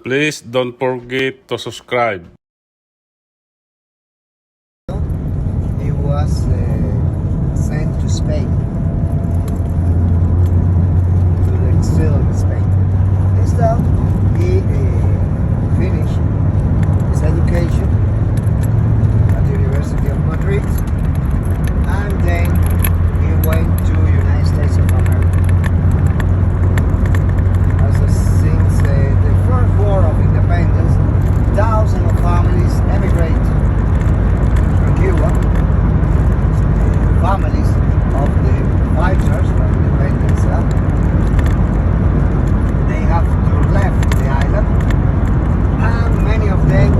Please don't forget to subscribe. He was sent to Spain, to the exile in Spain. Instead, he finished his education at the University of Madrid, and then he went to United States of America. Since the first war of independence, thousands of families emigrate from Cuba. Families of the fighters of independence, they have to left the island, and many of them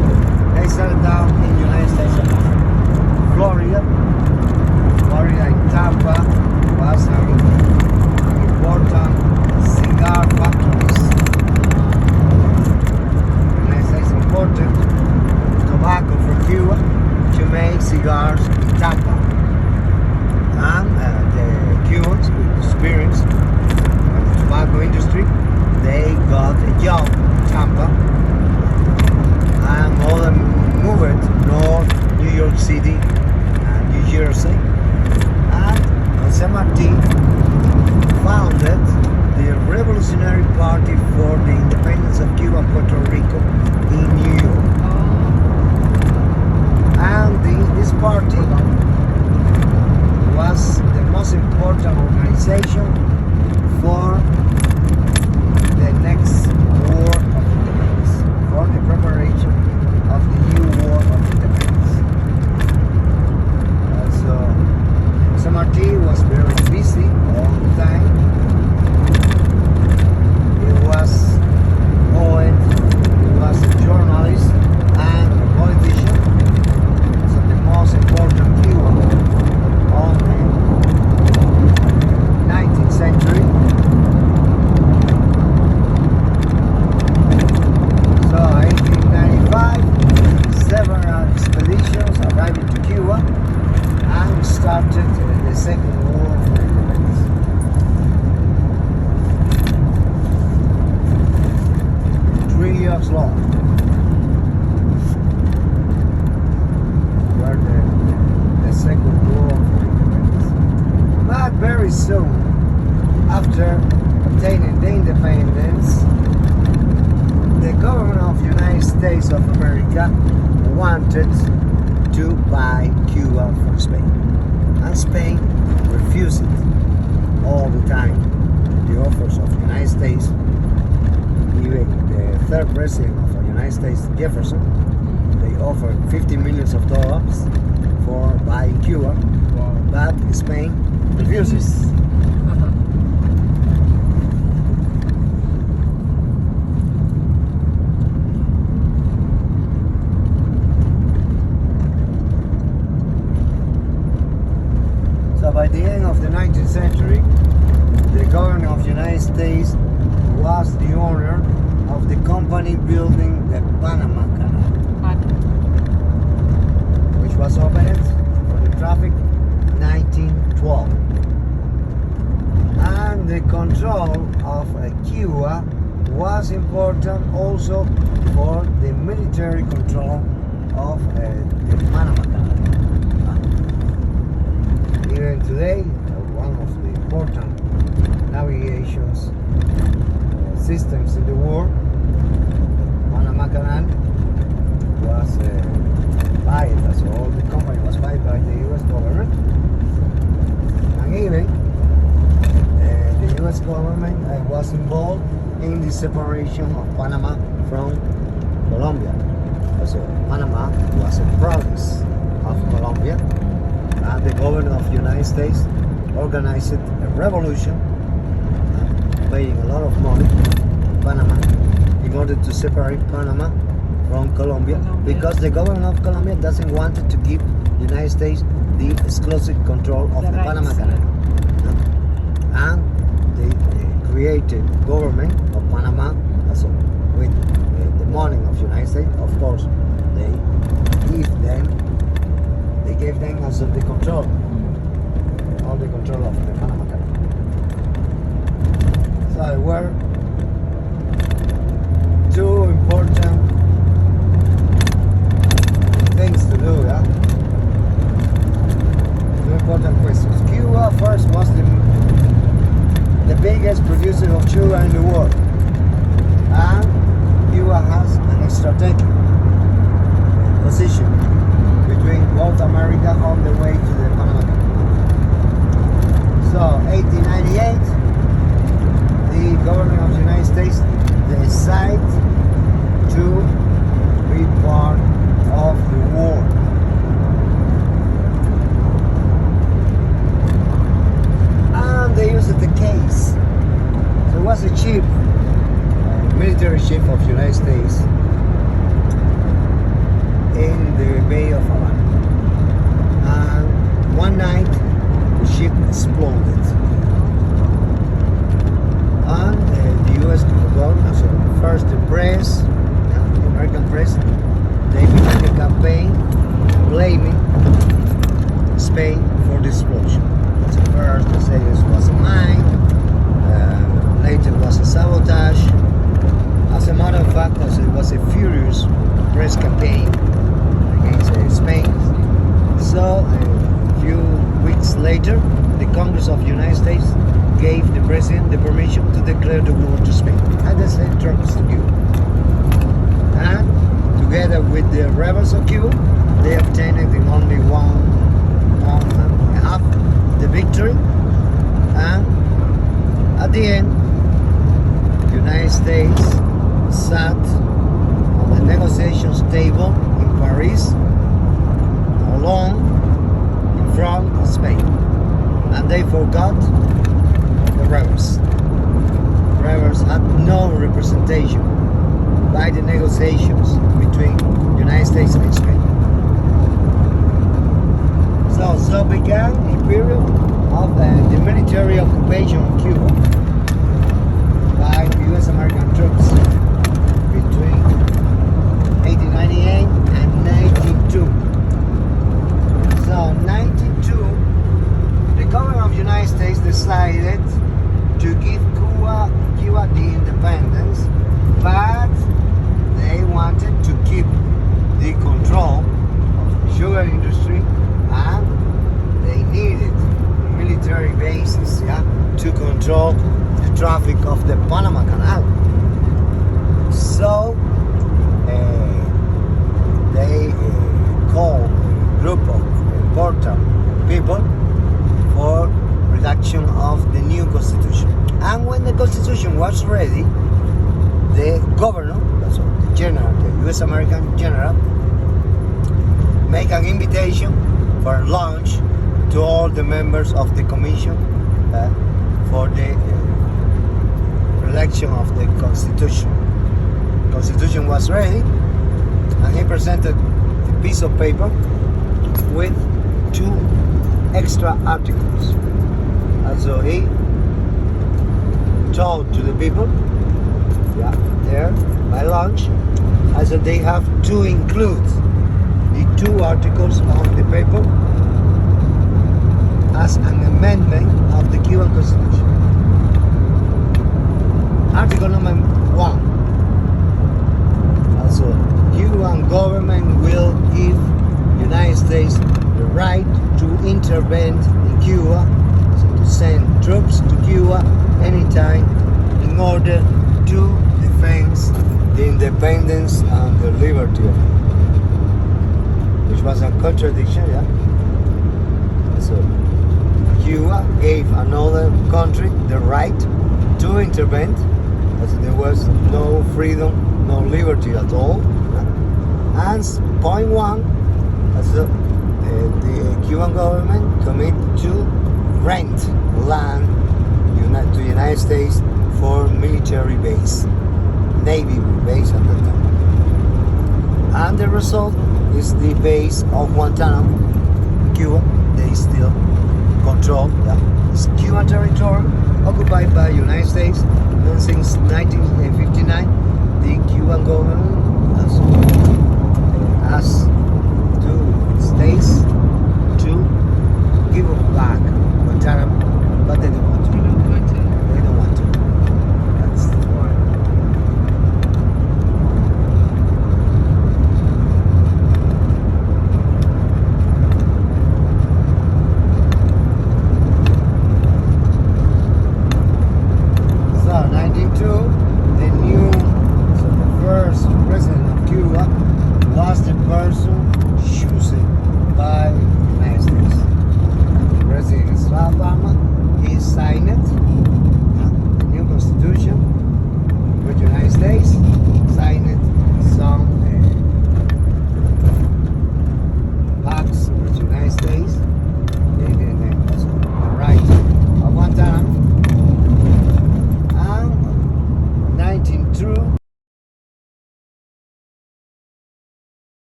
they settled down in the United States of America. Florida in Tampa was an important cigar factories. The United States imported tobacco from Cuba to make cigars in Tampa. And the Cubans, with experience in the tobacco industry, they got a job in Tampa, and all of them moved north, New York City, and New Jersey. And Jose Marti founded the Revolutionary Party for the Independence of Cuba and Puerto Rico in New York. And this party was the most important organization for the next war of independence, for the preparation of the new war of independence. So Jose Marti was very busy all the time. He was a poet, he was a journalist and a politician. So the most important Cuban on the 19th century. So 1895, several expeditions arrived to Cuba and started the Second War for Independence. 3 years long. Were the Second War for Independence. But very soon, after obtaining the independence, the government of the United States of America wanted to buy Cuba from Spain. And Spain refused it all the time. The offers of the United States, even the third president of the United States, Jefferson, they offered $50 million for buying Cuba, but Spain refuses. So by the end of the 19th century, the government of the United States was the owner of the company building the Panama Canal, which was opened for the traffic 1912. And the control of Cuba was important also for the military control of the Panama Canal. Even today, one of the important navigation systems in the world, Panama Canal, was bought, so all the company was bought by the U.S. government, and even the U.S. government was involved in the separation of Panama from Colombia. So Panama was a province of Colombia, and the government of the United States organized a revolution, paying a lot of money to Panama in order to separate Panama from Colombia, because the government of Colombia doesn't want to give the United States the exclusive control of the Panama Canal. And they created government of Panama, also with the money of the United States. Of course, they gave them also the control, all the control of the Panama Canal. So there were two important military ship of United States in the Bay of Havana. And one night the ship exploded. And the US government, so first the press, the American press, they began the campaign blaming Spain for the explosion. So first they say it was a mine, later it was a sabotage. As a matter of fact, it was a furious press campaign against Spain. So a few weeks later, the Congress of the United States gave the president the permission to declare the war to Spain. And they sent troops to Cuba. And together with the rebels of Cuba, they obtained in only one and a half the victory. And at the end, the United States sat on the negotiations table in Paris alone in front of Spain. And they forgot the rebels. The rebels had no representation by the negotiations between the United States and Spain. So began a period of the military occupation of Cuba by US American troops between 1898 and 92. So 92, the government of the United States decided to give Cuba the independence, but they wanted to keep the control of the sugar industry, and they needed military bases, to control the traffic of the Panama Canal. So they called a group of important people for redaction of the new constitution. And when the constitution was ready, the governor, that's the general, the US American general, make an invitation for lunch to all the members of the commission for the redaction of the constitution. The constitution was ready, and he presented a piece of paper with 2 extra articles. And so he told to the people, there by lunch, and so they have to include the 2 articles on the paper as an amendment of the Cuban Constitution. Article number 1. Also, Cuban government will give United States the right to intervene in Cuba, so to send troops to Cuba anytime in order to defend the independence and the liberty of it. Which was a contradiction, So Cuba gave another country the right to intervene, as there was no freedom, no liberty at all. And point 1, as the Cuban government commit to rent land to the United States for military base, Navy base at the time. And the result is the base of Guantanamo, Cuba. They still control. It's Cuban territory occupied by the United States, and since 1959